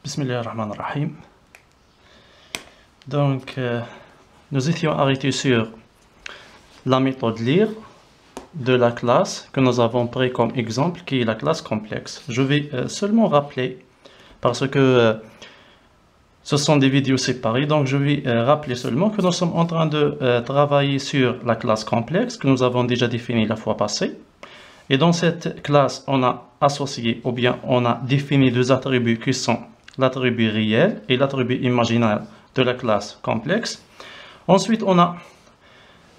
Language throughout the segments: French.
Bismillahirrahmanirrahim. Donc, nous étions arrêtés sur la méthode lire de la classe que nous avons pris comme exemple, qui est la classe complexe. Je vais seulement rappeler, parce que ce sont des vidéos séparées, donc je vais rappeler seulement que nous sommes en train de travailler sur la classe complexe que nous avons déjà définie la fois passée. Et dans cette classe, on a associé, ou bien on a défini deux attributs qui sont l'attribut réel et l'attribut imaginaire de la classe complexe. Ensuite, on a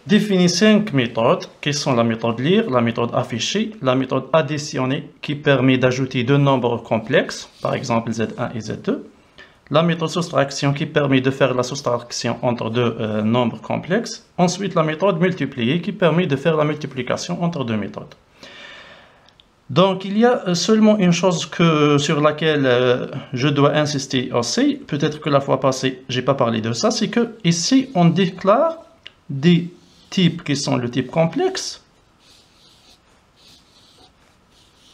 défini 5 méthodes qui sont la méthode lire, la méthode afficher, la méthode additionner qui permet d'ajouter deux nombres complexes, par exemple Z1 et Z2, la méthode soustraction qui permet de faire la soustraction entre deux nombres complexes, ensuite la méthode multiplier qui permet de faire la multiplication entre deux méthodes. Donc, il y a seulement une chose sur laquelle je dois insister aussi, peut-être que la fois passée, je n'ai pas parlé de ça, c'est que ici, on déclare des types qui sont le type complexe,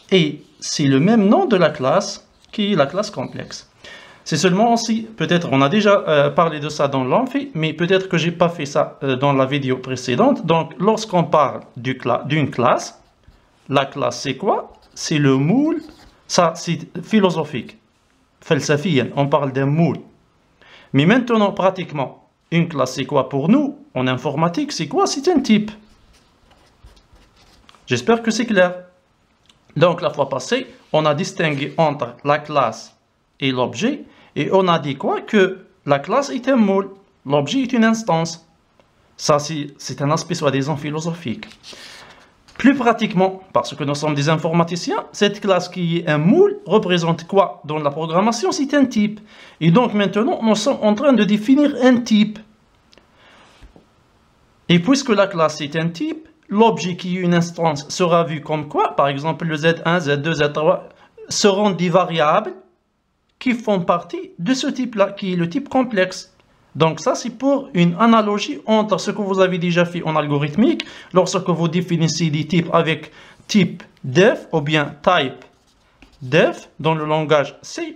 et c'est le même nom de la classe qui est la classe complexe. C'est seulement aussi, peut-être on a déjà parlé de ça dans l'amphi, mais peut-être que je n'ai pas fait ça dans la vidéo précédente. Donc, lorsqu'on parle d'une classe, la classe, c'est quoi? C'est le moule. Ça, c'est philosophique. Falsafiyan, on parle d'un moule. Mais maintenant, pratiquement, une classe, c'est quoi pour nous? En informatique, c'est quoi? C'est un type. J'espère que c'est clair. Donc, la fois passée, on a distingué entre la classe et l'objet. Et on a dit quoi? Que la classe est un moule. L'objet est une instance. Ça, c'est un aspect soi-disant philosophique. Plus pratiquement, parce que nous sommes des informaticiens, cette classe qui est un moule représente quoi? Dans la programmation, c'est un type. Et donc maintenant, nous sommes en train de définir un type. Et puisque la classe est un type, l'objet qui est une instance sera vu comme quoi? Par exemple, le Z1, Z2, Z3 seront des variables qui font partie de ce type-là, qui est le type complexe. Donc ça, c'est pour une analogie entre ce que vous avez déjà fait en algorithmique, lorsque vous définissez des types avec type def ou bien type def dans le langage C,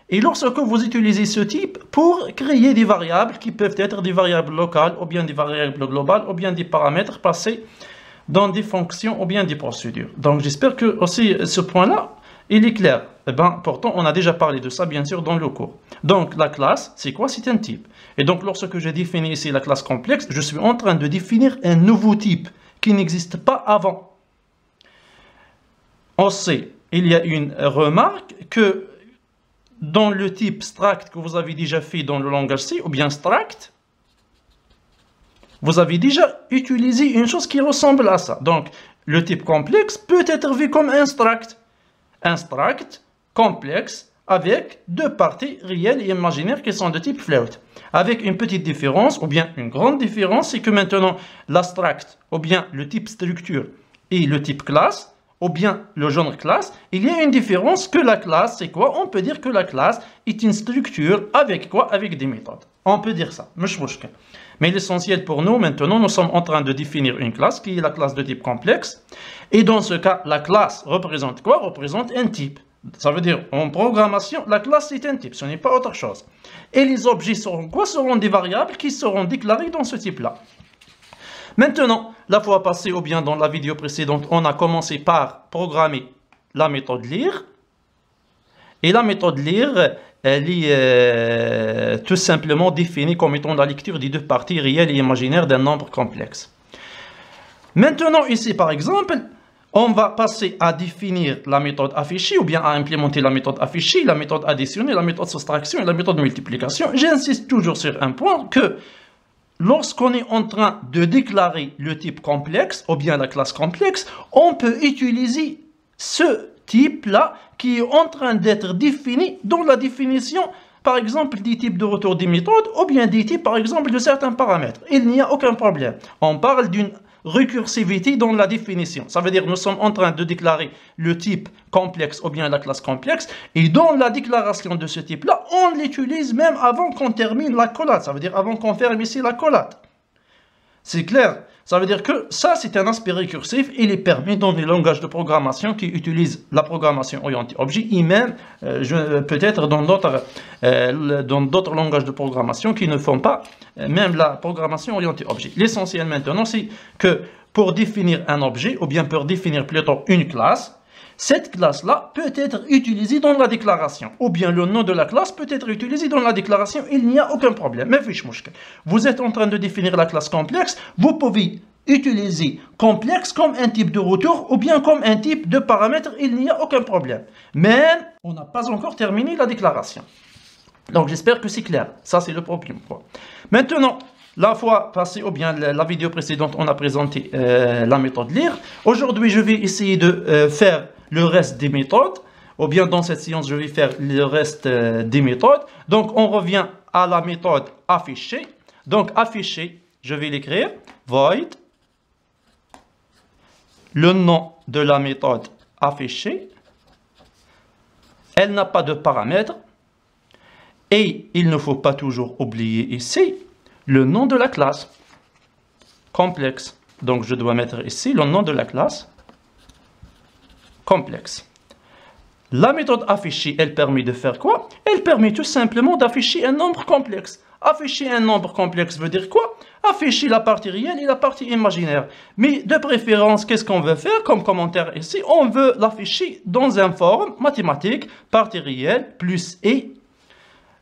et lorsque vous utilisez ce type pour créer des variables qui peuvent être des variables locales ou bien des variables globales ou bien des paramètres passés dans des fonctions ou bien des procédures. Donc j'espère que aussi ce point-là, il est clair. Eh bien, pourtant, on a déjà parlé de ça, bien sûr, dans le cours. Donc, la classe, c'est quoi? C'est un type. Et donc, lorsque je définis ici la classe complexe, je suis en train de définir un nouveau type qui n'existe pas avant. On sait, il y a une remarque que dans le type struct que vous avez déjà fait dans le langage C, ou bien struct, vous avez déjà utilisé une chose qui ressemble à ça. Donc, le type complexe peut être vu comme un struct. Un struct complexe avec deux parties réelles et imaginaires qui sont de type float. Avec une petite différence, ou bien une grande différence, c'est que maintenant, la struct, ou bien le type structure, et le type classe, ou bien le genre classe, il y a une différence que la classe, c'est quoi? On peut dire que la classe est une structure avec quoi? Avec des méthodes. On peut dire ça. Mais l'essentiel pour nous, maintenant, nous sommes en train de définir une classe qui est la classe de type complexe. Et dans ce cas, la classe représente quoi? Représente un type. Ça veut dire, en programmation, la classe est un type. Ce n'est pas autre chose. Et les objets seront quoi? Seront des variables qui seront déclarées dans ce type-là. Maintenant, la fois passée, ou bien dans la vidéo précédente, on a commencé par programmer la méthode lire. Et la méthode lire, elle est tout simplement définie comme étant la lecture des deux parties réelles et imaginaires d'un nombre complexe. Maintenant, ici, par exemple, on va passer à définir la méthode affichée ou bien à implémenter la méthode affichée, la méthode additionnée, la méthode soustraction et la méthode multiplication. J'insiste toujours sur un point que lorsqu'on est en train de déclarer le type complexe ou bien la classe complexe, on peut utiliser ce type-là qui est en train d'être défini dans la définition, par exemple, des types de retour des méthodes ou bien des types, par exemple, de certains paramètres. Il n'y a aucun problème. On parle d'une récursivité dans la définition. Ça veut dire que nous sommes en train de déclarer le type complexe ou bien la classe complexe et dans la déclaration de ce type-là, on l'utilise même avant qu'on termine la collate. Ça veut dire avant qu'on ferme ici la collate. C'est clair. Ça veut dire que ça, c'est un aspect récursif. Il est permis dans les langages de programmation qui utilisent la programmation orientée objet et même peut-être dans d'autres langages de programmation qui ne font pas même la programmation orientée objet. L'essentiel maintenant, c'est que pour définir un objet, ou bien pour définir plutôt une classe, cette classe-là peut être utilisée dans la déclaration, ou bien le nom de la classe peut être utilisé dans la déclaration, il n'y a aucun problème. Mais vous êtes en train de définir la classe complexe, vous pouvez utiliser complexe comme un type de retour, ou bien comme un type de paramètre, il n'y a aucun problème. Mais on n'a pas encore terminé la déclaration. Donc j'espère que c'est clair, ça c'est le problème. Maintenant, la fois passée, ou bien la vidéo précédente, on a présenté la méthode lire. Aujourd'hui, je vais essayer de faire le reste des méthodes, ou bien dans cette séance, je vais faire le reste des méthodes. Donc, on revient à la méthode afficher. Donc, afficher, je vais l'écrire, void, le nom de la méthode afficher. Elle n'a pas de paramètres. Et il ne faut pas toujours oublier ici le nom de la classe complexe. Donc, je dois mettre ici le nom de la classe complexe. La méthode afficher, elle permet de faire quoi? Elle permet tout simplement d'afficher un nombre complexe. Afficher un nombre complexe veut dire quoi? Afficher la partie réelle et la partie imaginaire. Mais de préférence, qu'est-ce qu'on veut faire comme commentaire ici? On veut l'afficher dans une forme mathématique, partie réelle plus et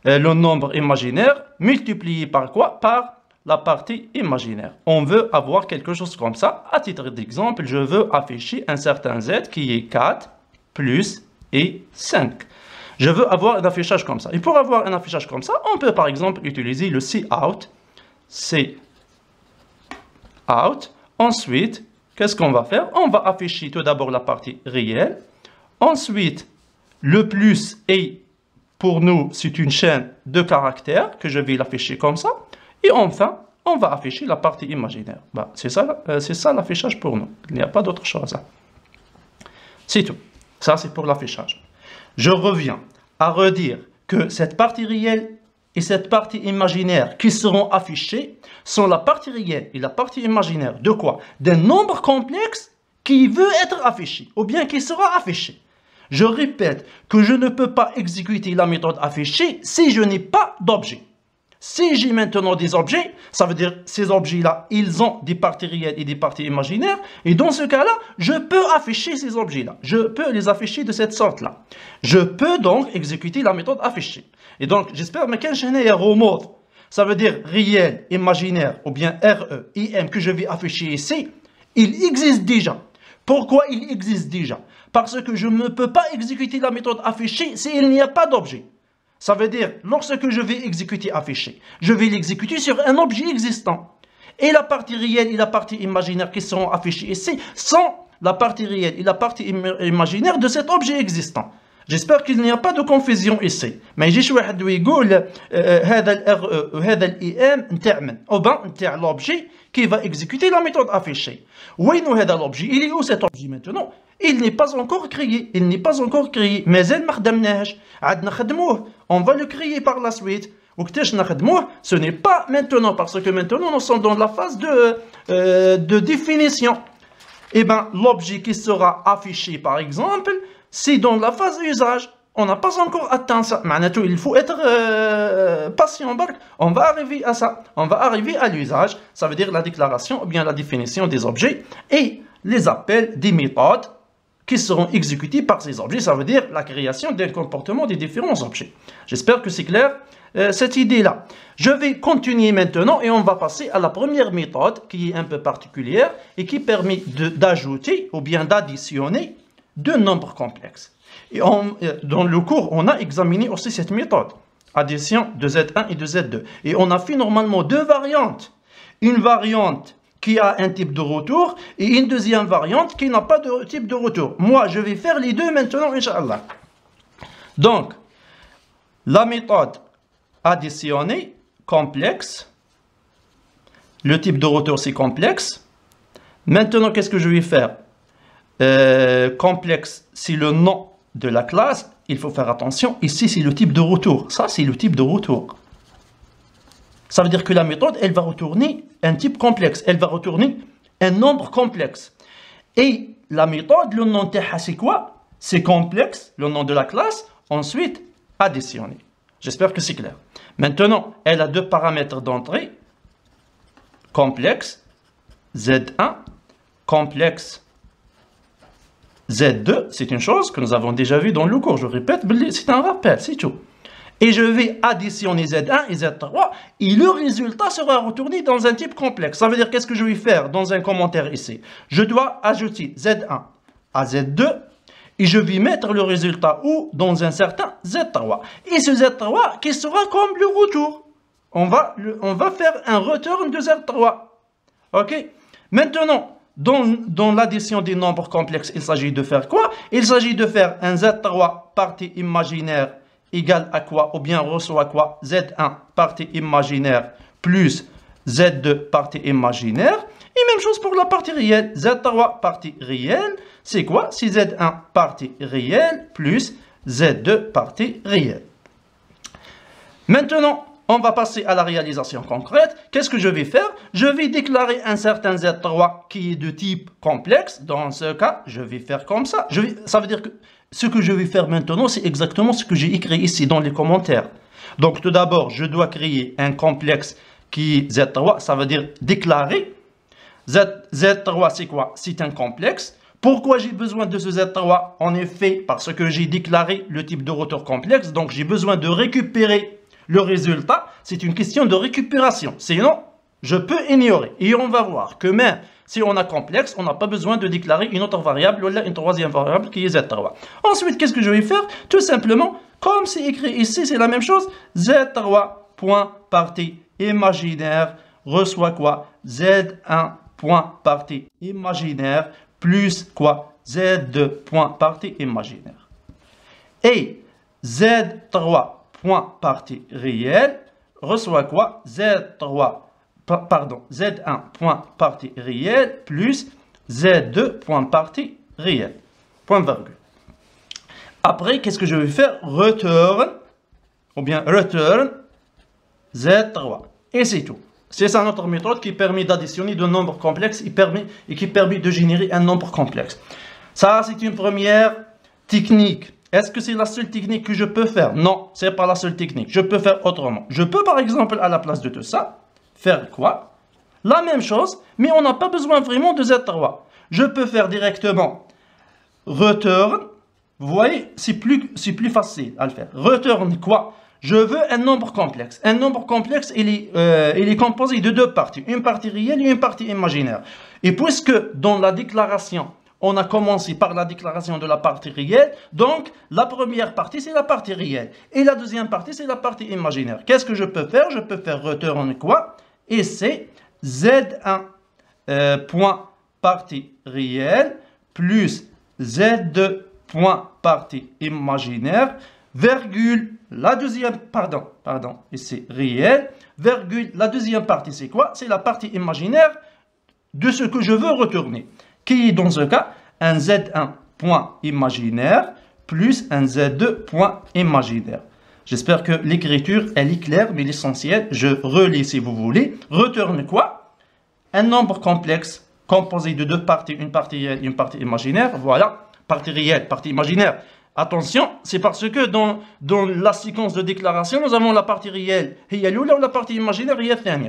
le nombre imaginaire multiplié par quoi? Par la partie imaginaire. On veut avoir quelque chose comme ça. À titre d'exemple, je veux afficher un certain z qui est 4 plus et 5. Je veux avoir un affichage comme ça. Et pour avoir un affichage comme ça, on peut par exemple utiliser le cout. Cout. Ensuite, qu'est-ce qu'on va faire? On va afficher tout d'abord la partie réelle. Ensuite, le plus et pour nous, c'est une chaîne de caractères que je vais l'afficher comme ça. Et enfin, on va afficher la partie imaginaire. Bah, c'est ça l'affichage pour nous. Il n'y a pas d'autre chose. C'est tout. Ça, c'est pour l'affichage. Je reviens à redire que cette partie réelle et cette partie imaginaire qui seront affichées sont la partie réelle et la partie imaginaire de quoi? D'un nombre complexe qui veut être affiché ou bien qui sera affiché. Je répète que je ne peux pas exécuter la méthode afficher si je n'ai pas d'objet. Si j'ai maintenant des objets, ça veut dire ces objets-là, ils ont des parties réelles et des parties imaginaires. Et dans ce cas-là, je peux afficher ces objets-là. Je peux les afficher de cette sorte-là. Je peux donc exécuter la méthode afficher. Et donc, j'espère que j'ai un remode. Ça veut dire réel, imaginaire, ou bien RE, IM que je vais afficher ici. Il existe déjà. Pourquoi il existe déjà? Parce que je ne peux pas exécuter la méthode afficher s'il n'y a pas d'objet. Ça veut dire, lorsque je vais exécuter afficher, je vais l'exécuter sur un objet existant. Et la partie réelle et la partie imaginaire qui seront affichées ici sont la partie réelle et la partie imaginaire de cet objet existant. J'espère qu'il n'y a pas de confusion ici. Mais يجيش واحد ويقول هذا ال RE وهذا ال IM نتاع من ou bien نتاع l'objet qui va exécuter la méthode afficher. وين هذا l'objet? Il est où cet objet maintenant? Il n'est pas encore créé. Il n'est pas encore créé. مازال ما خدمناهش. عاد نخدموه. On va le créer par la suite. وقتاش نخدموه? Ce n'est pas maintenant parce que maintenant nous sommes dans la phase de définition. Eh bien, l'objet qui sera affiché par exemple, c'est dans la phase d'usage. On n'a pas encore atteint ça. Il faut être patient. On va arriver à ça. On va arriver à l'usage. Ça veut dire la déclaration ou bien la définition des objets et les appels des méthodes qui seront exécutés par ces objets. Ça veut dire la création d'un comportement des différents objets. J'espère que c'est clair cette idée-là. Je vais continuer maintenant et on va passer à la première méthode qui est un peu particulière et qui permet d'ajouter ou bien d'additionner deux nombres complexes. Et dans le cours, on a examiné aussi cette méthode. Addition de Z1 et de Z2. Et on a fait normalement deux variantes. Une variante qui a un type de retour et une deuxième variante qui n'a pas de type de retour. Moi, je vais faire les deux maintenant, Inch'Allah. Donc, la méthode additionnée, complexe. Le type de retour, c'est complexe. Maintenant, qu'est-ce que je vais faire? Complexe, c'est le nom de la classe. Il faut faire attention. Ici, c'est le type de retour. Ça, c'est le type de retour. Ça veut dire que la méthode, elle va retourner un type complexe. Elle va retourner un nombre complexe. Et la méthode, le nom c'est quoi? C'est complexe, le nom de la classe, ensuite additionner. J'espère que c'est clair. Maintenant, elle a deux paramètres d'entrée. Complexe Z1, complexe Z2, c'est une chose que nous avons déjà vue dans le cours. Je répète, c'est un rappel, c'est tout. Et je vais additionner Z1 et Z3 et le résultat sera retourné dans un type complexe. Ça veut dire qu'est-ce que je vais faire dans un commentaire ici? Je dois ajouter Z1 à Z2 et je vais mettre le résultat où? Dans un certain Z3. Et ce Z3 qui sera comme le retour. On va faire un return de Z3. Ok? Maintenant, dans l'addition des nombres complexes, il s'agit de faire quoi? Il s'agit de faire un Z3 partie imaginaire égale à quoi? Ou bien reçoit quoi? Z1 partie imaginaire plus Z2 partie imaginaire. Et même chose pour la partie réelle. Z3 partie réelle, c'est quoi? C'est Z1 partie réelle plus Z2 partie réelle. Maintenant, on va passer à la réalisation concrète. Qu'est-ce que je vais faire? Je vais déclarer un certain Z3 qui est de type complexe. Dans ce cas, je vais faire comme ça. Ça veut dire que ce que je vais faire maintenant, c'est exactement ce que j'ai écrit ici dans les commentaires. Donc tout d'abord, je dois créer un complexe qui est Z3. Ça veut dire déclarer. Z3, c'est quoi? C'est un complexe. Pourquoi j'ai besoin de ce Z3? En effet, parce que j'ai déclaré le type de retour complexe. Donc j'ai besoin de récupérer le résultat. C'est une question de récupération. Sinon, je peux ignorer. Et on va voir que même si on a complexe, on n'a pas besoin de déclarer une autre variable ou une troisième variable qui est Z3. Ensuite, qu'est-ce que je vais faire? Tout simplement, comme c'est écrit ici, c'est la même chose. Z3.partie imaginaire reçoit quoi? Z1.partie imaginaire plus quoi? Z2.partie imaginaire. Et Z3.partie réelle reçoit quoi? Z1.partie réelle plus Z2.partie réelle. Point virgule. Après, qu'est-ce que je vais faire? Return, ou bien return Z3. Et c'est tout. C'est ça notre méthode qui permet d'additionner de nombres complexes et qui permet de générer un nombre complexe. Ça, c'est une première technique. Est-ce que c'est la seule technique que je peux faire? Non, ce n'est pas la seule technique. Je peux faire autrement. Je peux, par exemple, à la place de tout ça, faire quoi? La même chose, mais on n'a pas besoin vraiment de Z3. Je peux faire directement return. Vous voyez, c'est plus facile à le faire. Return quoi? Je veux un nombre complexe. Un nombre complexe, il est composé de deux parties. Une partie réelle et une partie imaginaire. Et puisque dans la déclaration, on a commencé par la déclaration de la partie réelle, donc la première partie, c'est la partie réelle. Et la deuxième partie, c'est la partie imaginaire. Qu'est-ce que je peux faire? Je peux faire return quoi? Et c'est Z1 point partie réelle plus Z2 point partie imaginaire, virgule, la deuxième, pardon, et c'est réel, virgule, la deuxième partie, c'est quoi? C'est la partie imaginaire de ce que je veux retourner, qui est dans ce cas un Z1 point imaginaire plus un Z2 point imaginaire. J'espère que l'écriture, elle est claire, mais l'essentiel, je relis si vous voulez. Return quoi? Un nombre complexe composé de deux parties, une partie réelle et une partie imaginaire. Voilà, partie réelle, partie imaginaire. Attention, c'est parce que dans la séquence de déclaration, nous avons la partie réelle, ou la partie imaginaire,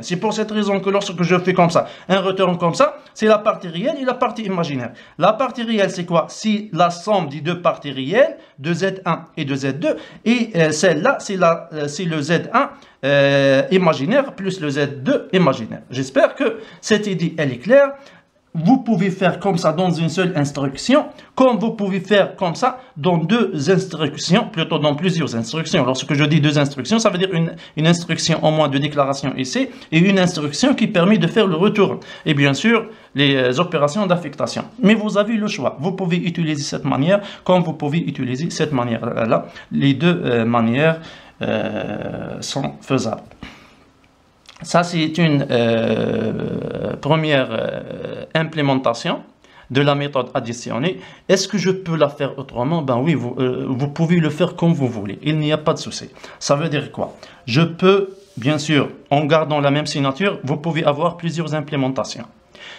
c'est pour cette raison que lorsque je fais comme ça, un return comme ça, c'est la partie réelle et la partie imaginaire. La partie réelle, c'est quoi? C'est la somme des deux parties réelles, de Z1 et de Z2, et celle-là, c'est le Z1 imaginaire plus le Z2 imaginaire. J'espère que cette idée, elle est claire. Vous pouvez faire comme ça dans une seule instruction, comme vous pouvez faire comme ça dans deux instructions, plutôt dans plusieurs instructions. Lorsque je dis deux instructions, ça veut dire une instruction en moins de déclaration ici et une instruction qui permet de faire le retour. Et bien sûr, les opérations d'affectation. Mais vous avez le choix. Vous pouvez utiliser cette manière comme vous pouvez utiliser cette manière-là. Les deux manières sont faisables. Ça, c'est une première implémentation de la méthode additionnée. Est-ce que je peux la faire autrement? Ben oui, vous pouvez le faire comme vous voulez. Il n'y a pas de souci. Ça veut dire quoi? Je peux, bien sûr, en gardant la même signature, vous pouvez avoir plusieurs implémentations.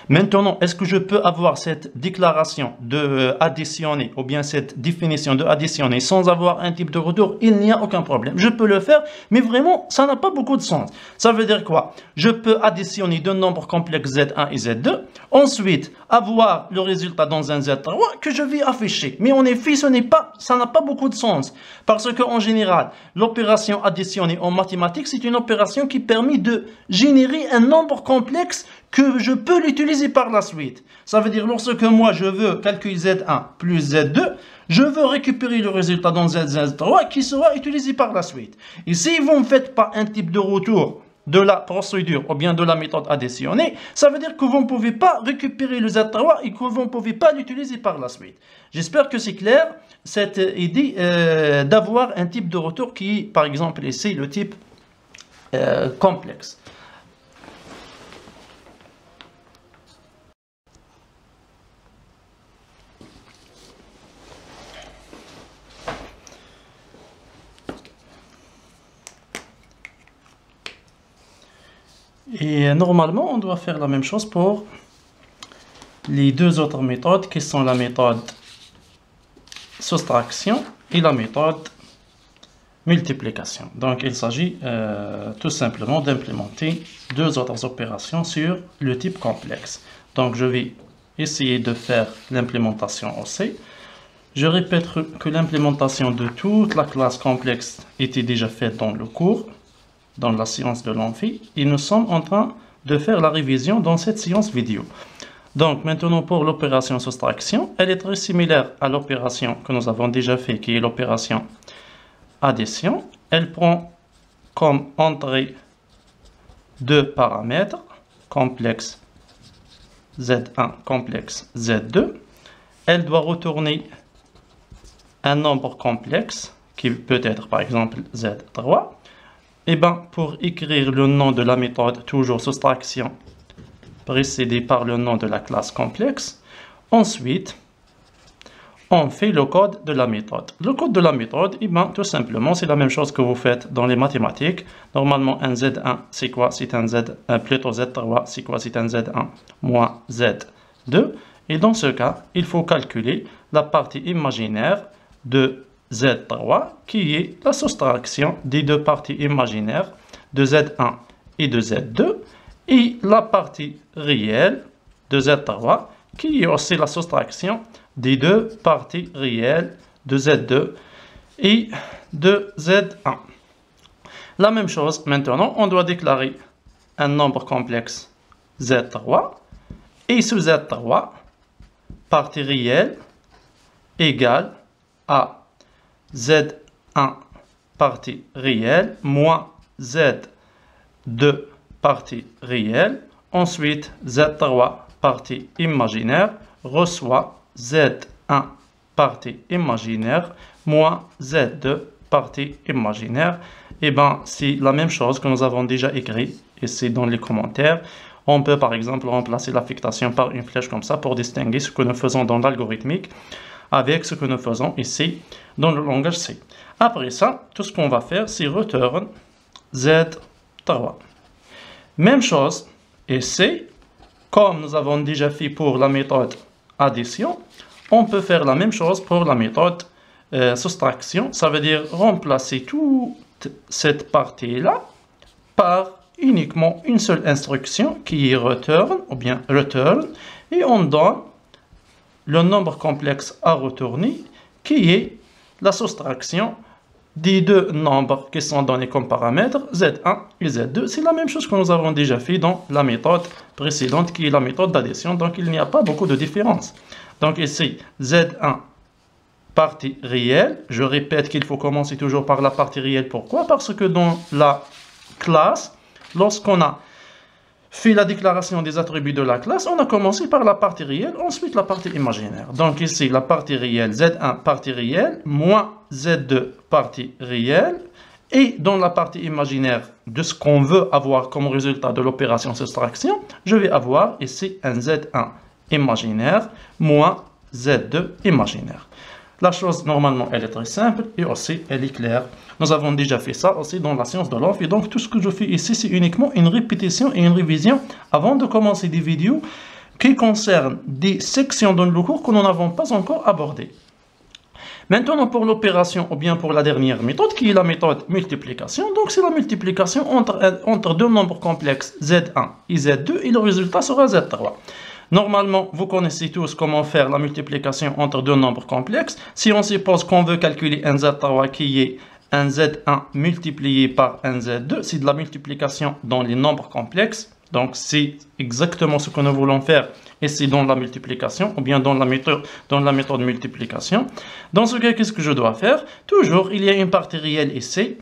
Maintenant, est-ce que je peux avoir cette déclaration de additionner ou bien cette définition de additionner sans avoir un type de retour? Il n'y a aucun problème. Je peux le faire, mais vraiment, ça n'a pas beaucoup de sens. Ça veut dire quoi? Je peux additionner deux nombres complexes Z1 et Z2, ensuite avoir le résultat dans un Z3 que je vais afficher. Mais en effet, ça n'a pas beaucoup de sens. Parce qu'en général, l'opération additionnée en mathématiques, c'est une opération qui permet de générer un nombre complexe que je peux l'utiliser par la suite. Ça veut dire, lorsque moi je veux calculer Z1 plus Z2, je veux récupérer le résultat dans Z3 qui sera utilisé par la suite. Et si vous ne faites pas un type de retour de la procédure ou bien de la méthode additionnée, ça veut dire que vous ne pouvez pas récupérer le Z3 et que vous ne pouvez pas l'utiliser par la suite. J'espère que c'est clair, cette idée d'avoir un type de retour qui, par exemple, ici, le type complexe. Et normalement, on doit faire la même chose pour les deux autres méthodes qui sont la méthode soustraction et la méthode multiplication. Donc, il s'agit tout simplement d'implémenter deux autres opérations sur le type complexe. Donc, je vais essayer de faire l'implémentation aussi. Je répète que l'implémentation de toute la classe complexe était déjà faite dans le cours, dans la séance de l'amphi, et nous sommes en train de faire la révision dans cette séance vidéo. Donc maintenant pour l'opération soustraction, elle est très similaire à l'opération que nous avons déjà fait, qui est l'opération addition. Elle prend comme entrée deux paramètres, complexe Z1, complexe Z2. Elle doit retourner un nombre complexe, qui peut être par exemple Z3. Et bien, pour écrire le nom de la méthode, toujours soustraction, précédé par le nom de la classe complexe, ensuite, on fait le code de la méthode. Le code de la méthode, et bien, tout simplement, c'est la même chose que vous faites dans les mathématiques. Normalement, un Z1, c'est quoi? C'est un plutôt Z3, c'est quoi? C'est un Z1 moins Z2. Et dans ce cas, il faut calculer la partie imaginaire de Z3, qui est la soustraction des deux parties imaginaires de Z1 et de Z2, et la partie réelle de Z3, qui est aussi la soustraction des deux parties réelles de Z2 et de Z1. La même chose, maintenant, on doit déclarer un nombre complexe Z3, et ce Z3, partie réelle, égale à Z1 partie réelle moins Z2 partie réelle. Ensuite, Z3 partie imaginaire reçoit Z1 partie imaginaire moins Z2 partie imaginaire. Et bien, c'est la même chose que nous avons déjà écrit ici dans les commentaires. On peut par exemple remplacer l'affectation par une flèche comme ça pour distinguer ce que nous faisons dans l'algorithmique avec ce que nous faisons ici dans le langage C. Après ça, tout ce qu'on va faire, c'est return Z3. Même chose, ici, comme nous avons déjà fait pour la méthode addition, on peut faire la même chose pour la méthode soustraction. Ça veut dire remplacer toute cette partie-là par uniquement une seule instruction qui est return, ou bien return, et on donne le nombre complexe à retourner, qui est la soustraction des deux nombres qui sont donnés comme paramètres, Z1 et Z2. C'est la même chose que nous avons déjà fait dans la méthode précédente, qui est la méthode d'addition, donc il n'y a pas beaucoup de différence. Donc ici, Z1, partie réelle, je répète qu'il faut commencer toujours par la partie réelle. Pourquoi? Parce que dans la classe, lorsqu'on a fait la déclaration des attributs de la classe, on a commencé par la partie réelle, ensuite la partie imaginaire. Donc ici, la partie réelle, Z1 partie réelle, moins Z2 partie réelle, et dans la partie imaginaire de ce qu'on veut avoir comme résultat de l'opération soustraction, je vais avoir ici un Z1 imaginaire moins Z2 imaginaire. La chose, normalement, elle est très simple et aussi, elle est claire. Nous avons déjà fait ça aussi dans la science de l'offre. Et donc, tout ce que je fais ici, c'est uniquement une répétition et une révision avant de commencer des vidéos qui concerne des sections dans le cours que nous n'avons pas encore abordées. Maintenant, pour l'opération, ou bien pour la dernière méthode, qui est la méthode multiplication. Donc, c'est la multiplication entre deux nombres complexes, Z1 et Z2, et le résultat sera Z3. Normalement, vous connaissez tous comment faire la multiplication entre deux nombres complexes. Si on suppose qu'on veut calculer un Z3 qui est un Z1 multiplié par un Z2, c'est de la multiplication dans les nombres complexes. Donc, c'est exactement ce que nous voulons faire ici dans la multiplication, ou bien dans la méthode multiplication. Dans ce cas, qu'est-ce que je dois faire? Toujours, il y a une partie réelle ici,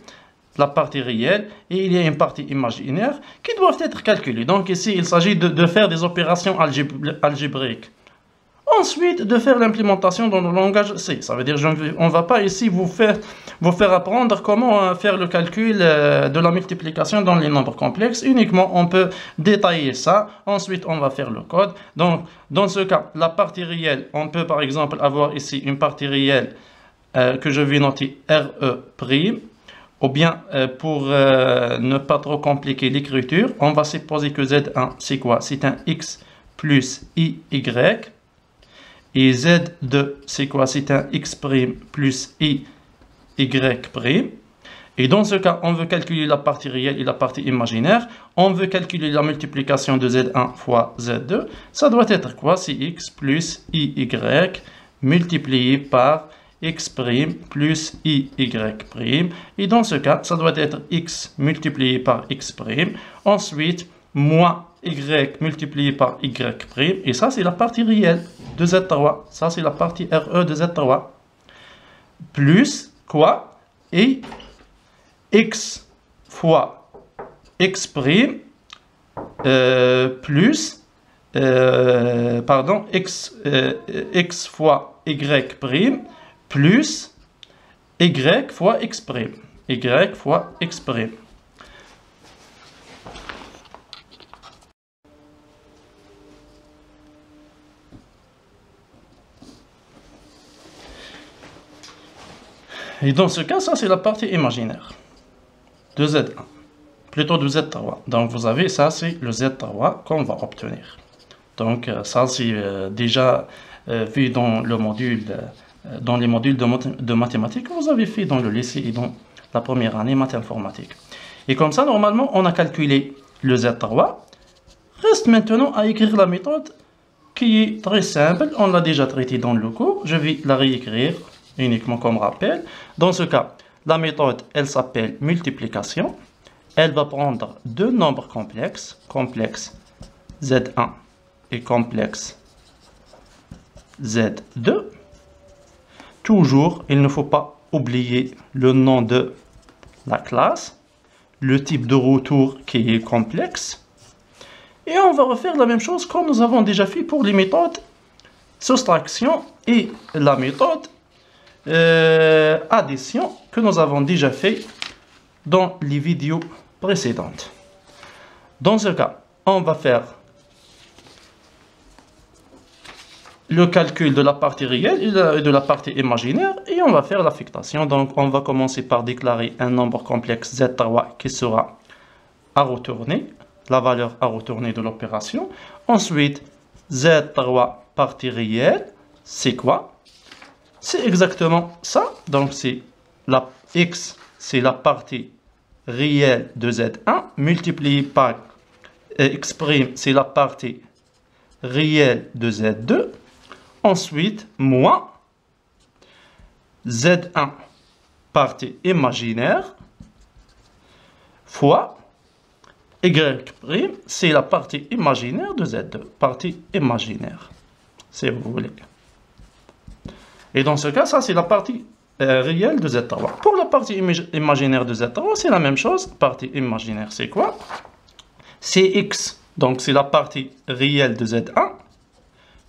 la partie réelle, et il y a une partie imaginaire qui doivent être calculées. Donc, ici, il s'agit de faire des opérations algébriques. Ensuite, de faire l'implémentation dans le langage C. Ça veut dire on ne va pas ici vous faire apprendre comment faire le calcul de la multiplication dans les nombres complexes. Uniquement, on peut détailler ça. Ensuite, on va faire le code. Donc, dans ce cas, la partie réelle, on peut par exemple avoir ici une partie réelle que je vais noter RE'. Ou bien, pour ne pas trop compliquer l'écriture, on va supposer que Z1, c'est quoi? C'est un X plus IY. Et Z2, c'est quoi? C'est un X' plus IY'. Et dans ce cas, on veut calculer la partie réelle et la partie imaginaire. On veut calculer la multiplication de Z1 fois Z2. Ça doit être quoi? C'est X plus IY multiplié par X' plus IY'. Et dans ce cas, ça doit être X multiplié par X'. Ensuite, moins Y multiplié par Y'. Et ça, c'est la partie réelle de Z3. Ça, c'est la partie RE de Z3. Plus quoi? Et X fois X' plus X fois Y' plus Y fois X'. Y fois X'. Et dans ce cas, ça c'est la partie imaginaire de Z1, plutôt de Z3. Donc vous avez ça, c'est le Z3 qu'on va obtenir. Donc ça c'est déjà vu dans le module, dans les modules de mathématiques que vous avez fait dans le lycée et dans la première année maths informatique. Et comme ça, normalement, on a calculé le Z3. Reste maintenant à écrire la méthode qui est très simple. On l'a déjà traité dans le cours. Je vais la réécrire uniquement comme rappel. Dans ce cas, la méthode, elle s'appelle multiplication. Elle va prendre deux nombres complexes, complexe Z1 et complexe Z2. Toujours, il ne faut pas oublier le nom de la classe, le type de retour qui est complexe. Et on va refaire la même chose comme nous avons déjà fait pour les méthodes soustraction et la méthode addition que nous avons déjà fait dans les vidéos précédentes. Dans ce cas, on va faire le calcul de la partie réelle et de la partie imaginaire et on va faire l'affectation. Donc on va commencer par déclarer un nombre complexe Z3 qui sera à retourner, la valeur à retourner de l'opération. Ensuite, Z3 partie réelle, c'est quoi? C'est exactement ça. Donc c'est la X, c'est la partie réelle de Z1 multiplié par X', c'est la partie réelle de Z2. Ensuite, moins Z1 partie imaginaire fois Y', c'est la partie imaginaire de Z2, partie imaginaire, si vous voulez. Et dans ce cas, ça c'est la partie réelle de Z3. Pour la partie imaginaire de Z3, c'est la même chose. Partie imaginaire, c'est quoi? C'est X, donc c'est la partie réelle de Z1,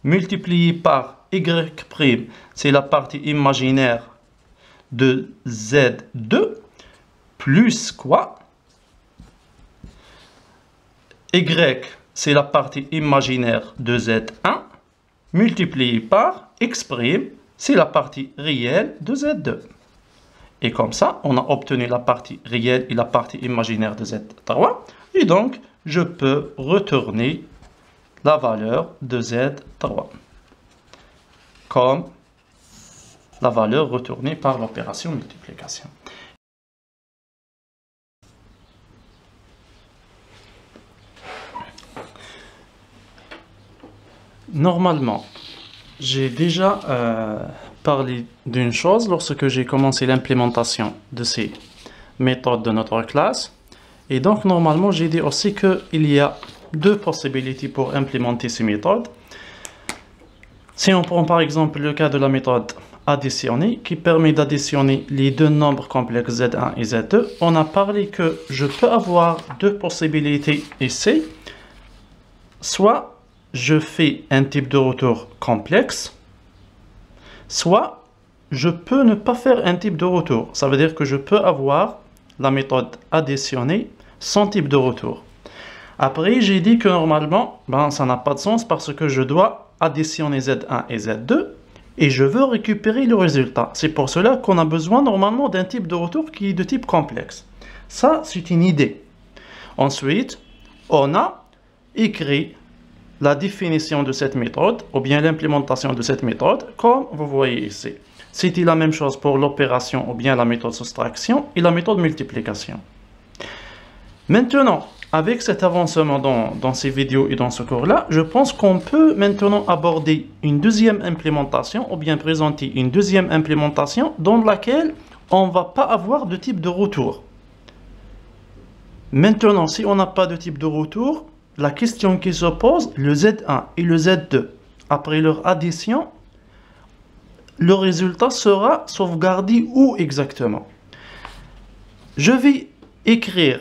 multiplié par Y', c'est la partie imaginaire de Z2, plus quoi? Y, c'est la partie imaginaire de Z1, multiplié par X', c'est la partie réelle de Z2. Et comme ça, on a obtenu la partie réelle et la partie imaginaire de Z3. Et donc, je peux retourner la valeur de Z3 comme la valeur retournée par l'opération multiplication. Normalement, j'ai déjà parlé d'une chose lorsque j'ai commencé l'implémentation de ces méthodes de notre classe. Et donc, normalement, j'ai dit aussi qu'il y a deux possibilités pour implémenter ces méthodes. Si on prend par exemple le cas de la méthode additionner, qui permet d'additionner les deux nombres complexes Z1 et Z2, on a parlé que je peux avoir deux possibilités ici. Soit je fais un type de retour complexe, soit je peux ne pas faire un type de retour. Ça veut dire que je peux avoir la méthode additionner sans type de retour. Après, j'ai dit que normalement, ça n'a pas de sens parce que je dois additionner Z1 et Z2 et je veux récupérer le résultat. C'est pour cela qu'on a besoin normalement d'un type de retour qui est de type complexe. Ça, c'est une idée. Ensuite, on a écrit la définition de cette méthode, ou bien l'implémentation de cette méthode, comme vous voyez ici. C'était la même chose pour l'opération, ou bien la méthode soustraction, et la méthode multiplication. Maintenant, avec cet avancement dans ces vidéos et dans ce cours-là, je pense qu'on peut maintenant aborder une deuxième implémentation, ou bien présenter une deuxième implémentation dans laquelle on ne va pas avoir de type de retour. Maintenant, si on n'a pas de type de retour, la question qui se pose, le Z1 et le Z2, après leur addition, le résultat sera sauvegardé où exactement? Je vais écrire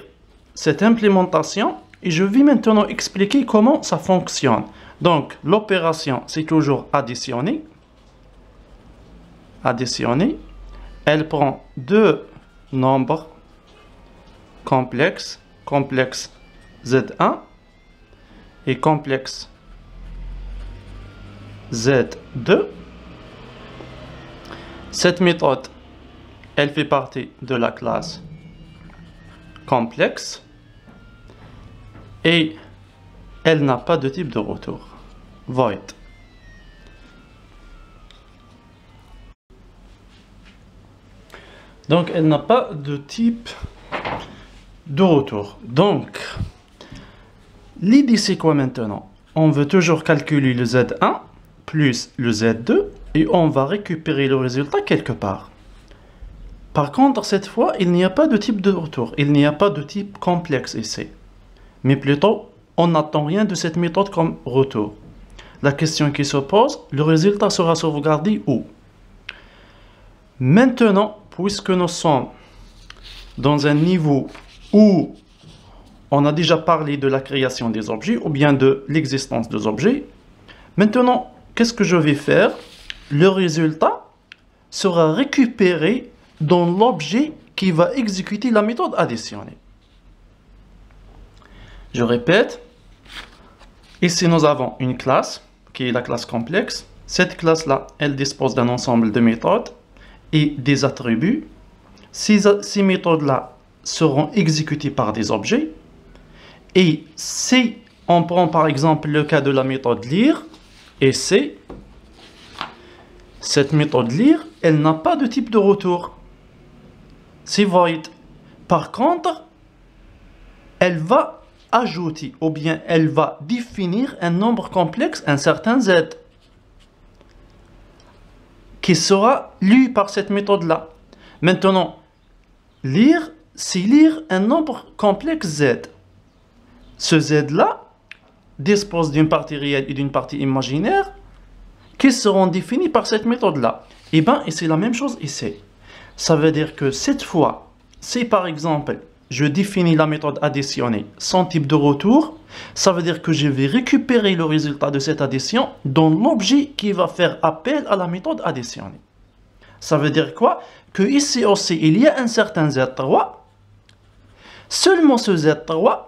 cette implémentation et je vais maintenant expliquer comment ça fonctionne. Donc, l'opération, c'est toujours additionner. Additionner. Elle prend deux nombres complexes, complexe Z1 et complexe Z2. Cette méthode, elle fait partie de la classe complexe et elle n'a pas de type de retour, void. Donc, elle n'a pas de type de retour. Donc, l'idée, c'est quoi maintenant? On veut toujours calculer le Z1 plus le Z2 et on va récupérer le résultat quelque part. Par contre, cette fois, il n'y a pas de type de retour. Il n'y a pas de type complexe ici. Mais plutôt, on n'attend rien de cette méthode comme retour. La question qui se pose, le résultat sera sauvegardé où? Maintenant, puisque nous sommes dans un niveau où on a déjà parlé de la création des objets ou bien de l'existence des objets. Maintenant, qu'est-ce que je vais faire? Le résultat sera récupéré dans l'objet qui va exécuter la méthode additionner. Je répète, ici nous avons une classe qui est la classe complexe. Cette classe-là, elle dispose d'un ensemble de méthodes et des attributs. Ces méthodes-là seront exécutées par des objets. Et si on prend par exemple le cas de la méthode lire, et c'est cette méthode lire, elle n'a pas de type de retour. C'est void. Par contre, elle va ajouter ou bien elle va définir un nombre complexe, un certain Z, qui sera lu par cette méthode-là. Maintenant, lire, c'est lire un nombre complexe Z. Ce Z-là dispose d'une partie réelle et d'une partie imaginaire qui seront définies par cette méthode-là. Et c'est la même chose ici. Ça veut dire que cette fois, si par exemple, je définis la méthode additionner sans type de retour, ça veut dire que je vais récupérer le résultat de cette addition dans l'objet qui va faire appel à la méthode additionner. Ça veut dire quoi? Que ici aussi, il y a un certain Z3. Seulement ce Z3,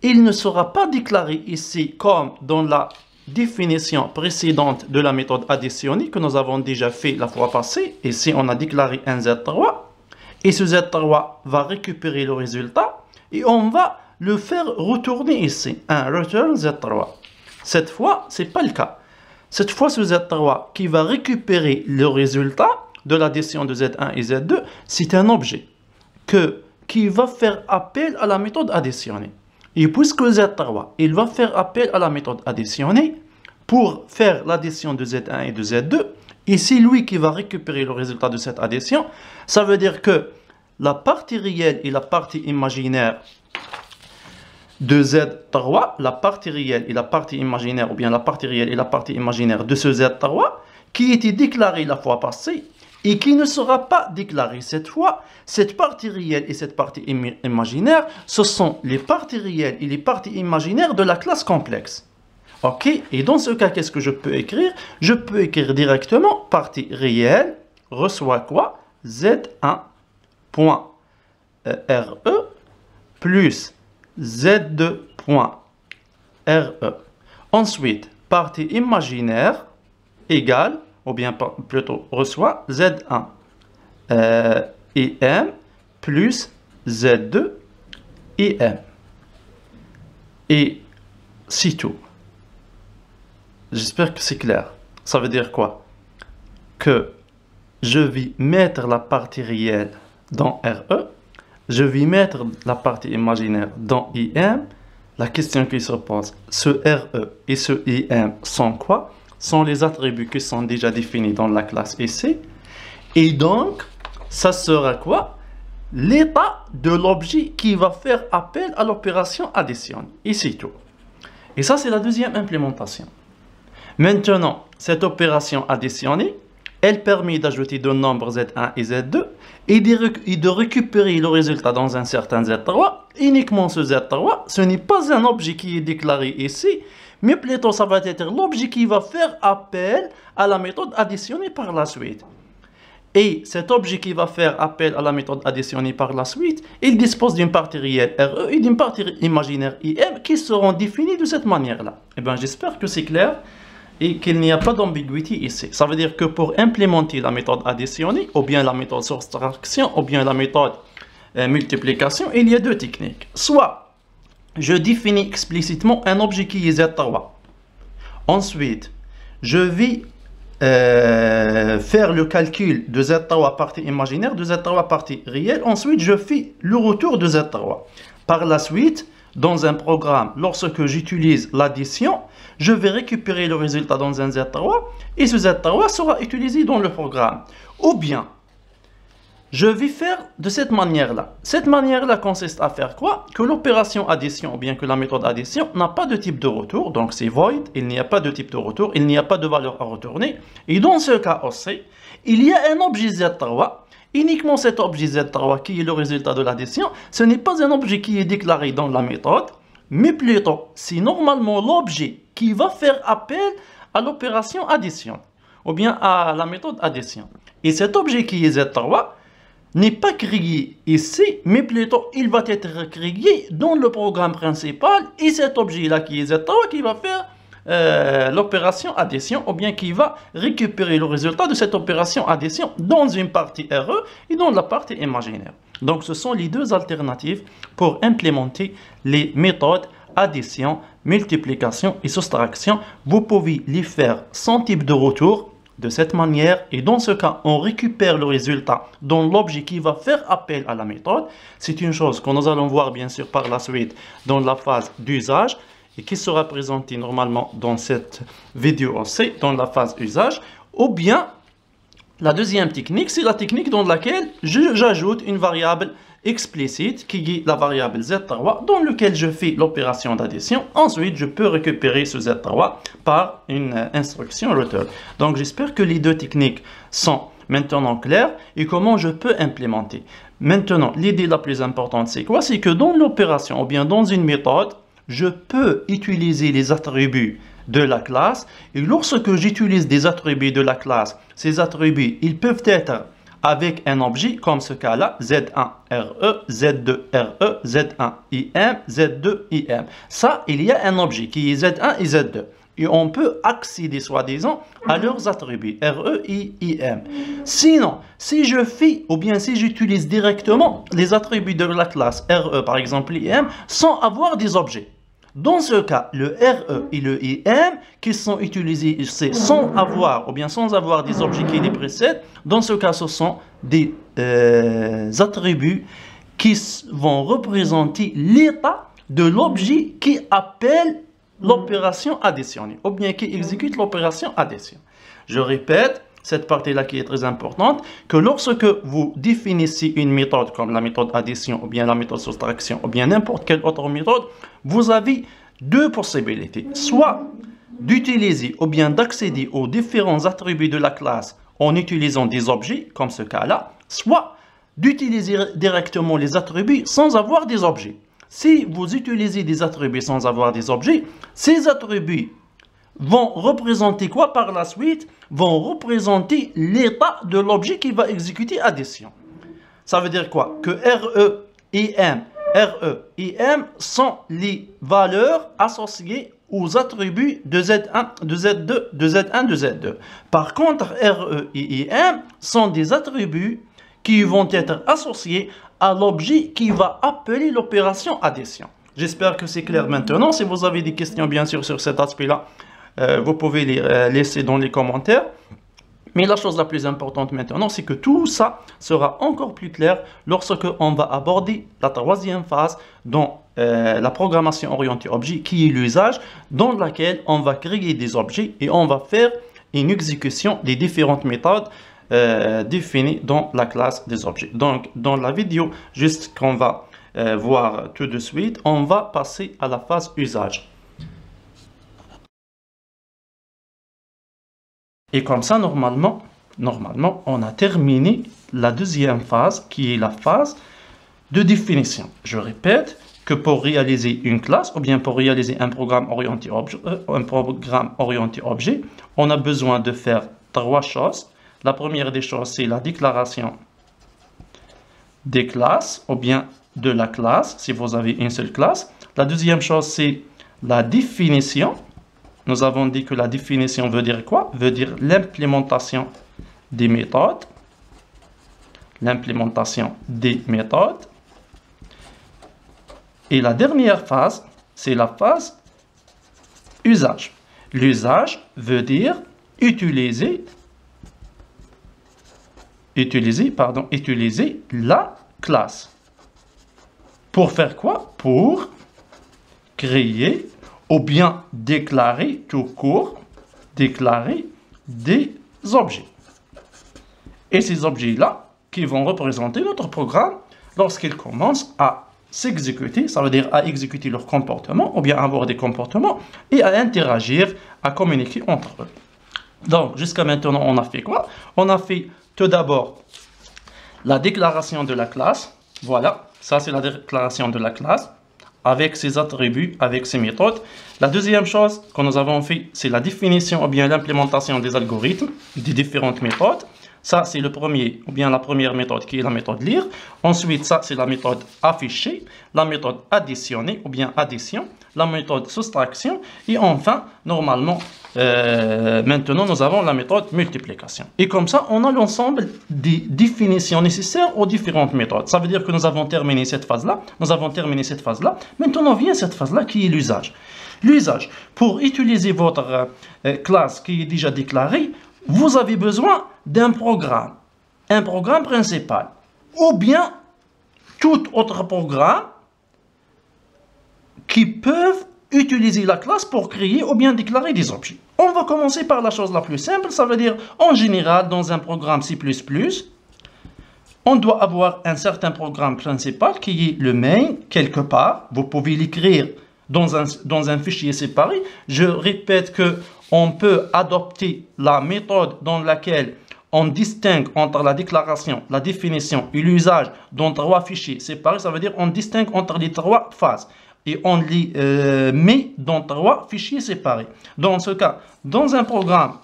il ne sera pas déclaré ici comme dans la définition précédente de la méthode additionner que nous avons déjà fait la fois passée. Ici, on a déclaré un Z3 et ce Z3 va récupérer le résultat et on va le faire retourner ici, un return Z3. Cette fois, ce n'est pas le cas. Cette fois, ce Z3 qui va récupérer le résultat de l'addition de Z1 et Z2, c'est un objet qui va faire appel à la méthode additionnée. Et puisque Z3, il va faire appel à la méthode additionnée pour faire l'addition de Z1 et de Z2, et c'est lui qui va récupérer le résultat de cette addition, ça veut dire que la partie réelle et la partie imaginaire de Z3, la partie réelle et la partie imaginaire, ou bien la partie réelle et la partie imaginaire de ce Z3, qui était déclaré la fois passée, et qui ne sera pas déclaré cette fois, cette partie réelle et cette partie imaginaire, ce sont les parties réelles et les parties imaginaires de la classe complexe. Ok, et dans ce cas, qu'est-ce que je peux écrire? Je peux écrire directement partie réelle reçoit quoi? Z1.RE plus Z2.RE. Ensuite, partie imaginaire égale, ou bien plutôt reçoit Z1 IM plus Z2 IM. Et c'est tout. J'espère que c'est clair. Ça veut dire quoi? Que je vais mettre la partie réelle dans RE, je vais mettre la partie imaginaire dans IM. La question qui se pose, ce RE et ce IM sont quoi? Sont les attributs qui sont déjà définis dans la classe ici. Et donc, ça sera quoi? L'état de l'objet qui va faire appel à l'opération addition. Et c'est tout. Et ça, c'est la deuxième implémentation. Maintenant, cette opération additionnée, elle permet d'ajouter deux nombres Z1 et Z2 et de récupérer le résultat dans un certain Z3. Uniquement ce Z3, ce n'est pas un objet qui est déclaré ici, mais plutôt ça va être l'objet qui va faire appel à la méthode additionnée par la suite. Et cet objet qui va faire appel à la méthode additionnée par la suite, il dispose d'une partie réelle RE et d'une partie imaginaire IM qui seront définies de cette manière-là. Eh bien, j'espère que c'est clair et qu'il n'y a pas d'ambiguïté ici. Ça veut dire que pour implémenter la méthode additionnée, ou bien la méthode soustraction, ou bien la méthode multiplication, il y a deux techniques. Soit, je définis explicitement un objet qui est Z3. Ensuite, je vais faire le calcul de Z3 partie imaginaire, de Z3 partie réelle. Ensuite, je fais le retour de Z3. Par la suite, dans un programme, lorsque j'utilise l'addition, je vais récupérer le résultat dans un Z3 et ce Z3 sera utilisé dans le programme. Ou bien, je vais faire de cette manière-là. Cette manière-là consiste à faire quoi? Que l'opération addition, ou bien que la méthode addition, n'a pas de type de retour. Donc c'est void, il n'y a pas de type de retour, il n'y a pas de valeur à retourner. Et dans ce cas aussi, il y a un objet Z3. Uniquement cet objet Z3 qui est le résultat de l'addition, ce n'est pas un objet qui est déclaré dans la méthode, mais plutôt c'est normalement l'objet qui va faire appel à l'opération addition, ou bien à la méthode addition. Et cet objet qui est Z3 n'est pas créé ici, mais plutôt il va être créé dans le programme principal, et cet objet-là qui est Z3 qui va faire l'opération addition, ou bien qui va récupérer le résultat de cette opération addition dans une partie RE et dans la partie imaginaire. Donc ce sont les deux alternatives pour implémenter les méthodes addition, multiplication et soustraction. Vous pouvez les faire sans type de retour de cette manière, et dans ce cas on récupère le résultat dans l'objet qui va faire appel à la méthode. C'est une chose que nous allons voir bien sûr par la suite dans la phase d'usage, et qui sera présenté normalement dans cette vidéo aussi, dans la phase usage. Ou bien, la deuxième technique, c'est la technique dans laquelle j'ajoute une variable explicite, qui est la variable Z3, dans laquelle je fais l'opération d'addition. Ensuite, je peux récupérer ce Z3 par une instruction return. Donc, j'espère que les deux techniques sont maintenant claires et comment je peux implémenter. Maintenant, l'idée la plus importante, c'est quoi? C'est que dans l'opération, ou bien dans une méthode, je peux utiliser les attributs de la classe, et lorsque j'utilise des attributs de la classe, ces attributs, ils peuvent être avec un objet, comme ce cas-là, Z1RE, Z2RE, Z1IM, Z2IM. Ça, il y a un objet qui est Z1 et Z2. Et on peut accéder, soi-disant, à leurs attributs, RE et IM. Sinon, si je fais, ou bien si j'utilise directement les attributs de la classe RE, par exemple IM, sans avoir des objets. Dans ce cas, le RE et le IM qui sont utilisés sans avoir, ou bien sans avoir des objets qui les précèdent, dans ce cas, ce sont des attributs qui vont représenter l'état de l'objet qui appelle l'opération additionnée, ou bien qui exécute l'opération addition. Je répète, cette partie-là qui est très importante, que lorsque vous définissez une méthode comme la méthode addition, ou bien la méthode soustraction, ou bien n'importe quelle autre méthode, vous avez deux possibilités. Soit d'utiliser ou bien d'accéder aux différents attributs de la classe en utilisant des objets, comme ce cas-là, soit d'utiliser directement les attributs sans avoir des objets. Si vous utilisez des attributs sans avoir des objets, ces attributs vont représenter quoi par la suite? Vont représenter l'état de l'objet qui va exécuter addition. Ça veut dire quoi? Que RE et M sont les valeurs associées aux attributs de Z1, de Z2, de Z1, de Z2. Par contre, RE et M sont des attributs qui vont être associés à l'objet qui va appeler l'opération addition. J'espère que c'est clair maintenant. Si vous avez des questions, bien sûr, sur cet aspect-là, vous pouvez les laisser dans les commentaires. Mais la chose la plus importante maintenant, c'est que tout ça sera encore plus clair lorsque on va aborder la troisième phase dans la programmation orientée objet, qui est l'usage, dans laquelle on va créer des objets et on va faire une exécution des différentes méthodes définies dans la classe des objets. Donc, dans la vidéo juste qu'on va voir tout de suite, on va passer à la phase usage. Et comme ça, normalement, on a terminé la deuxième phase, qui est la phase de définition. Je répète que pour réaliser une classe, ou bien pour réaliser un programme orienté objet, on a besoin de faire trois choses. La première des choses, c'est la déclaration des classes, ou bien de la classe, si vous avez une seule classe. La deuxième chose, c'est la définition. Nous avons dit que la définition veut dire quoi? Veut dire l'implémentation des méthodes. L'implémentation des méthodes. Et la dernière phase, c'est la phase usage. L'usage veut dire utiliser la classe. Pour faire quoi? Pour créer ou bien déclarer tout court, déclarer des objets. Et ces objets-là, qui vont représenter notre programme lorsqu'ils commencent à s'exécuter, ça veut dire à exécuter leur comportement, ou bien avoir des comportements, et à interagir, à communiquer entre eux. Donc, jusqu'à maintenant, on a fait quoi? On a fait tout d'abord la déclaration de la classe. Voilà, ça c'est la déclaration de la classe, avec ses attributs, avec ses méthodes. La deuxième chose que nous avons fait, c'est la définition ou bien l'implémentation des algorithmes, des différentes méthodes. Ça, c'est le premier, ou bien la première méthode qui est la méthode lire. Ensuite, ça, c'est la méthode afficher, la méthode additionner, ou bien addition, la méthode soustraction. Et enfin, normalement, maintenant, nous avons la méthode multiplication. Et comme ça, on a l'ensemble des définitions nécessaires aux différentes méthodes. Ça veut dire que nous avons terminé cette phase-là. Maintenant, vient cette phase-là qui est l'usage. L'usage, pour utiliser votre classe qui est déjà déclarée, vous avez besoin d'un programme, un programme principal, ou bien tout autre programme qui peuvent utiliser la classe pour créer ou bien déclarer des objets. On va commencer par la chose la plus simple, ça veut dire en général dans un programme C++, on doit avoir un certain programme principal qui est le main quelque part. Vous pouvez l'écrire dans un fichier séparé. Je répète que on peut adopter la méthode dans laquelle on distingue entre la déclaration, la définition et l'usage dans trois fichiers séparés. Ça veut dire on distingue entre les trois phases et on les met dans trois fichiers séparés. Dans ce cas, dans un programme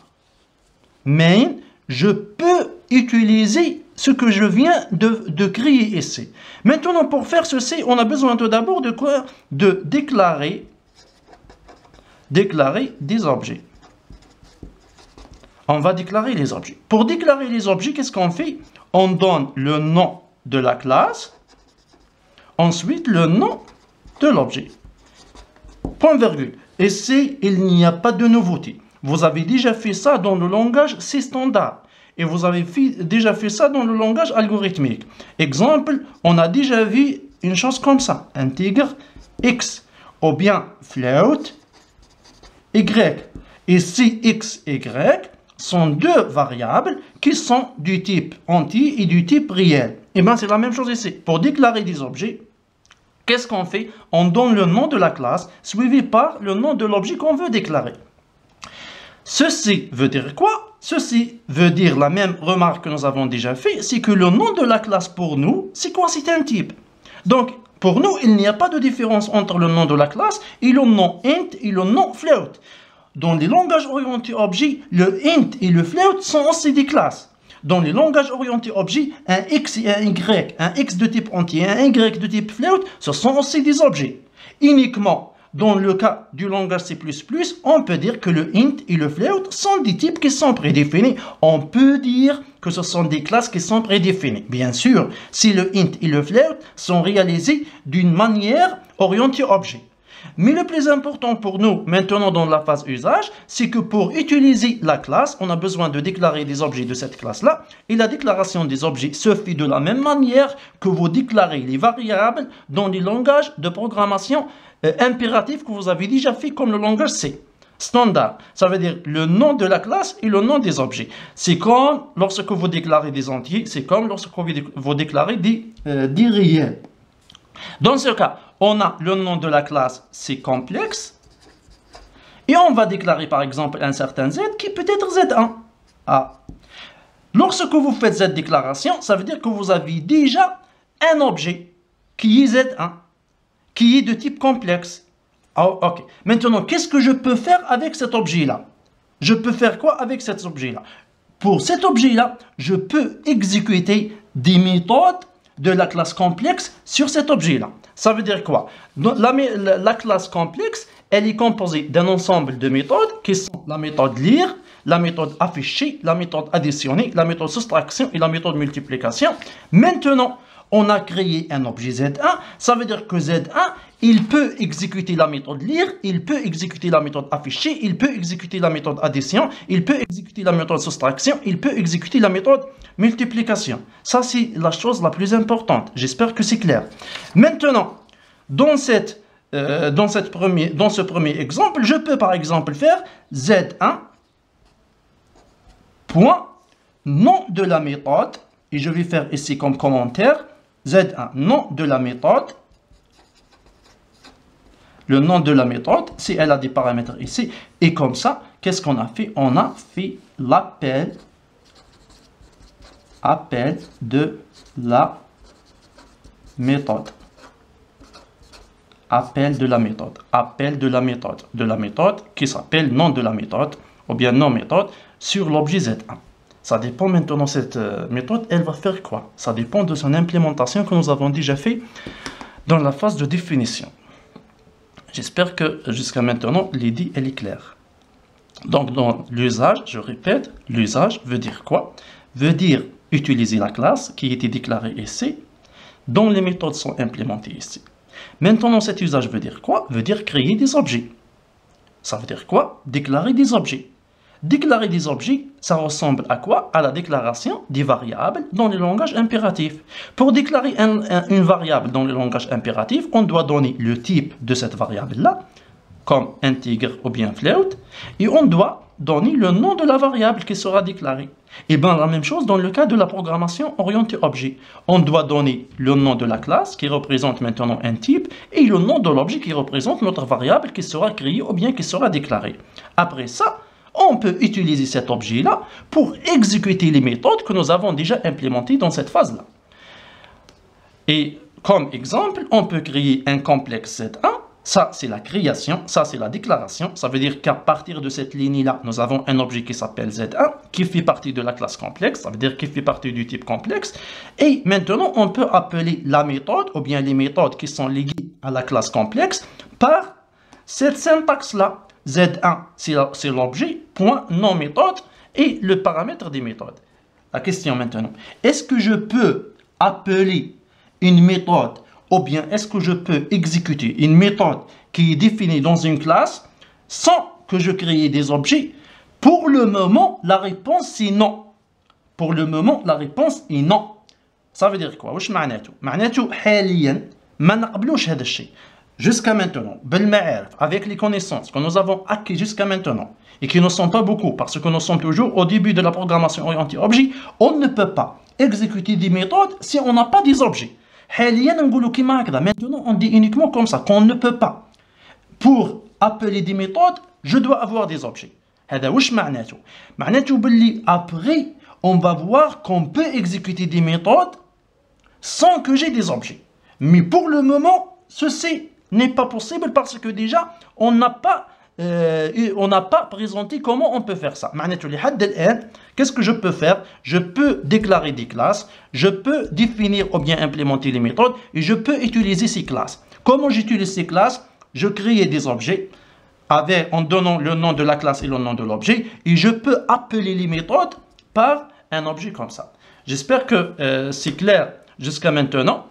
main, je peux utiliser ce que je viens de créer ici. Maintenant, pour faire ceci, on a besoin tout d'abord de quoi? De déclarer des objets. On va déclarer les objets. Pour déclarer les objets, qu'est-ce qu'on fait? On donne le nom de la classe, ensuite le nom de l'objet. Point virgule. Ici, il n'y a pas de nouveauté. Vous avez déjà fait ça dans le langage C standard. Et vous avez déjà fait ça dans le langage algorithmique. Exemple, on a déjà vu une chose comme ça. Intègre x. Ou bien float y. Ici, x et y sont deux variables qui sont du type entier et du type réel. Et bien, c'est la même chose ici. Pour déclarer des objets, qu'est-ce qu'on fait? On donne le nom de la classe suivi par le nom de l'objet qu'on veut déclarer. Ceci veut dire quoi? Ceci veut dire la même remarque que nous avons déjà fait, c'est que le nom de la classe pour nous, c'est quoi? C'est un type. Donc, pour nous, il n'y a pas de différence entre le nom de la classe et le nom int et le nom float. Dans les langages orientés objets, le int et le float sont aussi des classes. Dans les langages orientés objets, un x et un y, un x de type entier et un y de type float, ce sont aussi des objets. Uniquement, dans le cas du langage C++, on peut dire que le int et le float sont des types qui sont prédéfinis. On peut dire que ce sont des classes qui sont prédéfinies. Bien sûr, si le int et le float sont réalisés d'une manière orientée objet. Mais le plus important pour nous, maintenant dans la phase usage, c'est que pour utiliser la classe, on a besoin de déclarer des objets de cette classe-là. Et la déclaration des objets se fait de la même manière que vous déclarez les variables dans les langages de programmation impératifs que vous avez déjà fait comme le langage C. Standard, ça veut dire le nom de la classe et le nom des objets. C'est comme lorsque vous déclarez des entiers, c'est comme lorsque vous déclarez des réels. Dans ce cas, on a le nom de la classe, c'est complexe. Et on va déclarer par exemple un certain Z qui peut être Z1. Ah. Lorsque vous faites cette déclaration, ça veut dire que vous avez déjà un objet qui est Z1, qui est de type complexe. Oh, ok. Maintenant, qu'est-ce que je peux faire avec cet objet-là? Je peux faire quoi avec cet objet-là? Pour cet objet-là, je peux exécuter des méthodes de la classe complexe sur cet objet-là. Ça veut dire quoi? La classe complexe, elle est composée d'un ensemble de méthodes qui sont la méthode lire, la méthode afficher, la méthode additionner, la méthode soustraction et la méthode multiplication. Maintenant, on a créé un objet Z1. Ça veut dire que Z1, il peut exécuter la méthode lire, il peut exécuter la méthode afficher, il peut exécuter la méthode addition, il peut exécuter la méthode soustraction, il peut exécuter la méthode multiplication. Ça, c'est la chose la plus importante. J'espère que c'est clair. Maintenant, dans ce premier exemple, je peux par exemple faire Z1 point nom de la méthode, et je vais faire ici comme commentaire Z1 nom de la méthode. Le nom de la méthode, si elle a des paramètres ici, et comme ça, qu'est-ce qu'on a fait? On a fait l'appel de la méthode. Appel de la méthode. Appel de la méthode. De la méthode qui s'appelle nom de la méthode, ou bien nom méthode, sur l'objet Z1. Ça dépend maintenant, cette méthode, elle va faire quoi? Ça dépend de son implémentation que nous avons déjà fait dans la phase de définition. J'espère que jusqu'à maintenant, l'idée, elle est claire. Donc, dans l'usage, je répète, l'usage veut dire quoi? Veut dire utiliser la classe qui a été déclarée ici, dont les méthodes sont implémentées ici. Maintenant, cet usage veut dire quoi? Veut dire créer des objets. Ça veut dire quoi? Déclarer des objets. Déclarer des objets, ça ressemble à quoi? À la déclaration des variables dans le langage impératif. Pour déclarer une variable dans le langage impératif, on doit donner le type de cette variable-là, comme intègre ou bien float, et on doit donner le nom de la variable qui sera déclarée. Et bien la même chose dans le cas de la programmation orientée objet. On doit donner le nom de la classe qui représente maintenant un type et le nom de l'objet qui représente notre variable qui sera créée ou bien qui sera déclarée. Après ça, on peut utiliser cet objet-là pour exécuter les méthodes que nous avons déjà implémentées dans cette phase-là. Et comme exemple, on peut créer un complexe Z1. Ça, c'est la création. Ça, c'est la déclaration. Ça veut dire qu'à partir de cette ligne-là, nous avons un objet qui s'appelle Z1, qui fait partie de la classe complexe. Ça veut dire qu'il fait partie du type complexe. Et maintenant, on peut appeler la méthode, ou bien les méthodes qui sont liées à la classe complexe, par cette syntaxe-là. Z1, c'est l'objet, point, nom méthode, et le paramètre des méthodes. La question maintenant, est-ce que je peux appeler une méthode ou bien est-ce que je peux exécuter une méthode qui est définie dans une classe sans que je crée des objets? Pour le moment, la réponse c'est non. Pour le moment, la réponse est non. Ça veut dire quoi? واش معناته؟ معناته حاليا ما نقبلوش هذا الشيء. Jusqu'à maintenant, بالمعارف, avec les connaissances que nous avons acquises jusqu'à maintenant, et qui ne sont pas beaucoup, parce que nous sommes toujours au début de la programmation orientée objet, on ne peut pas exécuter des méthodes si on n'a pas des objets. Maintenant, on dit uniquement comme ça, qu'on ne peut pas. Pour appeler des méthodes, je dois avoir des objets. Après, on va voir qu'on peut exécuter des méthodes sans que j'ai des objets. Mais pour le moment, ceci n'est pas possible parce que déjà, on n'a pas présenté comment on peut faire ça. Qu'est-ce que je peux faire? Je peux déclarer des classes, je peux définir ou bien implémenter les méthodes et je peux utiliser ces classes. Comment j'utilise ces classes? Je crée des objets en donnant le nom de la classe et le nom de l'objet et je peux appeler les méthodes par un objet comme ça. J'espère que c'est clair jusqu'à maintenant.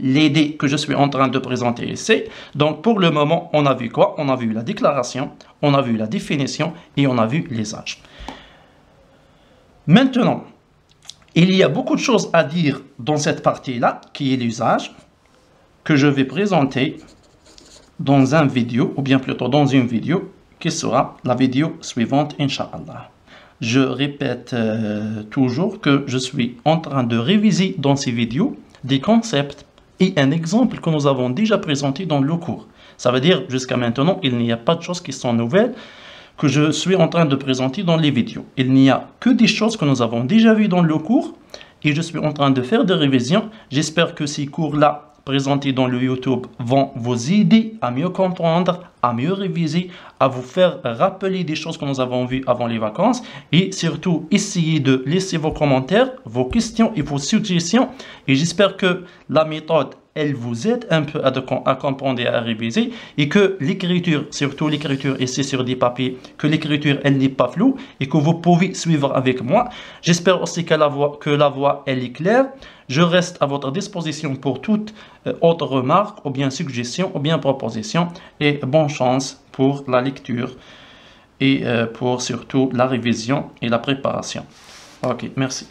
L'idée que je suis en train de présenter ici. Donc pour le moment, on a vu quoi? On a vu la déclaration, on a vu la définition et on a vu l'usage. Maintenant, il y a beaucoup de choses à dire dans cette partie-là, qui est l'usage, que je vais présenter dans une vidéo, ou bien plutôt dans une vidéo, qui sera la vidéo suivante, Inch'Allah. Je répète toujours que je suis en train de réviser dans ces vidéos des concepts et un exemple que nous avons déjà présenté dans le cours. Ça veut dire, jusqu'à maintenant, il n'y a pas de choses qui sont nouvelles que je suis en train de présenter dans les vidéos. Il n'y a que des choses que nous avons déjà vues dans le cours et je suis en train de faire des révisions. J'espère que ces cours-là présentés dans le YouTube vont vous aider à mieux comprendre, à mieux réviser, à vous faire rappeler des choses que nous avons vues avant les vacances et surtout essayez de laisser vos commentaires, vos questions et vos suggestions et j'espère que la méthode elle vous aide un peu à comprendre et à réviser et que l'écriture, surtout l'écriture ici sur des papiers, que l'écriture elle n'est pas floue et que vous pouvez suivre avec moi. J'espère aussi que la voix elle est claire. Je reste à votre disposition pour toute autre remarque ou bien suggestion ou bien proposition et bonne chance pour la lecture et pour surtout la révision et la préparation. Ok, merci.